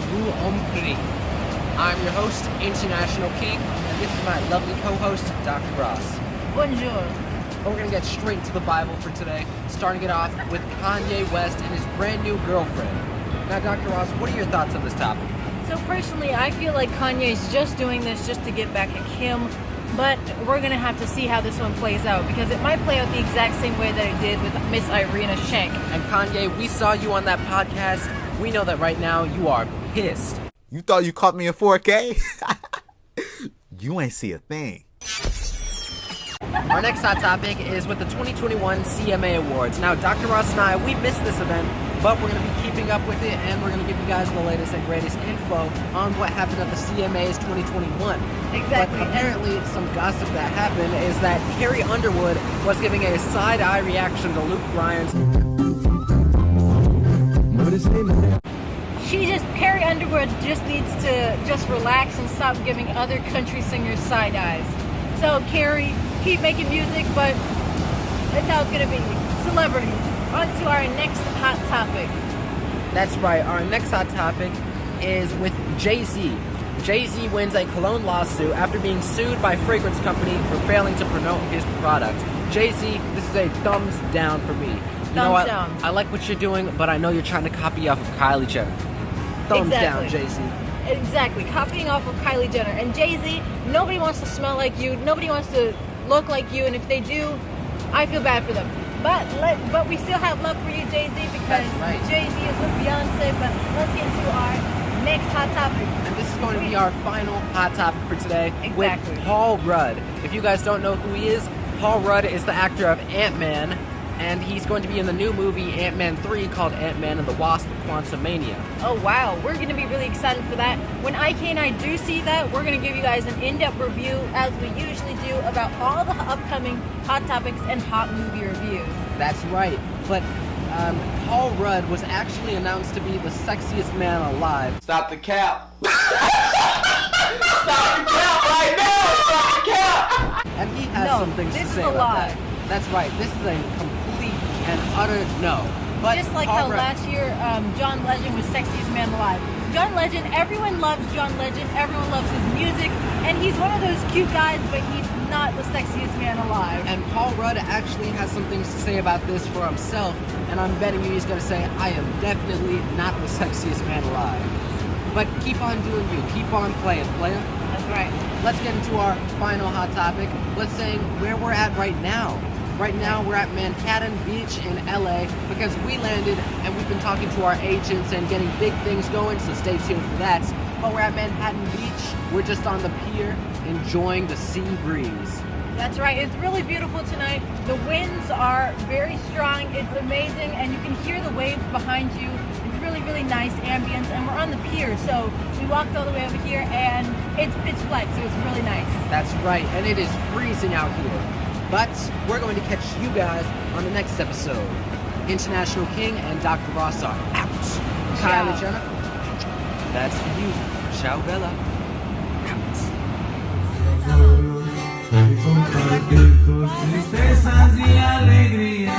vous hombre. I'm your host, International King, and this is my lovely co-host, Dr. Ross. Bonjour. And we're going to get straight to the Bible for today, starting it off with Kanye West and his brand new girlfriend. Now, Dr. Ross, what are your thoughts on this topic? So personally, I feel like Kanye's just doing this just to get back at Kim, but we're going to have to see how this one plays out, because it might play out the exact same way that it did with Miss Irina Shank. And Kanye, we saw you on that podcast. We know that right now you are pissed. You thought you caught me in 4K? You ain't see a thing. Our next hot topic is with the 2021 CMA Awards. Now, Dr. Ross and I, we missed this event, but we're going to be keeping up with it, and we're going to give you guys the latest and greatest info on what happened at the CMAs 2021. Exactly. But apparently, some gossip that happened is that Carrie Underwood was giving a side-eye reaction to Luke Bryan's... Carrie Underwood just needs to just relax and stop giving other country singers side eyes. So Carrie, keep making music, but that's how it's gonna be. Celebrities. On to our next hot topic. That's right. Our next hot topic is with Jay-Z. Jay-Z wins a cologne lawsuit after being sued by a fragrance company for failing to promote his product. Jay-Z, this is a thumbs down for me. Thumbs down. I like what you're doing, but I know you're trying to copy off of Kylie Jenner. Thumbs down, Jay-Z. Exactly. Copying off of Kylie Jenner. And Jay-Z, nobody wants to smell like you. Nobody wants to look like you. And if they do, I feel bad for them. But we still have love for you, Jay-Z, because right. Jay-Z is with Beyonce. But let's get into our next hot topic. And this is going to be our final hot topic for today. Exactly. With Paul Rudd. If you guys don't know who he is, Paul Rudd is the actor of Ant-Man. And he's going to be in the new movie Ant-Man 3 called Ant-Man and the Wasp: Quantumania. Oh wow, we're going to be really excited for that. When IK and I do see that, we're going to give you guys an in-depth review, as we usually do, about all the upcoming hot topics and hot movie reviews. That's right. But Paul Rudd was actually announced to be the sexiest man alive. Stop the cap. Stop the cap right now. Stop the cap. And he has some things to say about that. That's right. This is a complete and utter no. But just like Paul how Rudd, last year John Legend was sexiest man alive. John Legend, everyone loves John Legend. Everyone loves his music. And he's one of those cute guys, but he's not the sexiest man alive. And Paul Rudd actually has some things to say about this for himself. And I'm betting you he's going to say, I am definitely not the sexiest man alive. But keep on doing you. Keep on playing, player. That's right. Let's get into our final hot topic. Let's say where we're at right now. Right now, we're at Manhattan Beach in LA because we landed and we've been talking to our agents and getting big things going, so stay tuned for that. But we're at Manhattan Beach. We're just on the pier enjoying the sea breeze. That's right. It's really beautiful tonight. The winds are very strong. It's amazing, and you can hear the waves behind you. It's really, really nice ambience, and we're on the pier, so we walked all the way over here, and it's pitch black, so it's really nice. That's right, and it is freezing out here. But we're going to catch you guys on the next episode. International King and Dr. Ross are out. Kylie Jenner, that's for you. Ciao, Bella. Tristezas y alegría.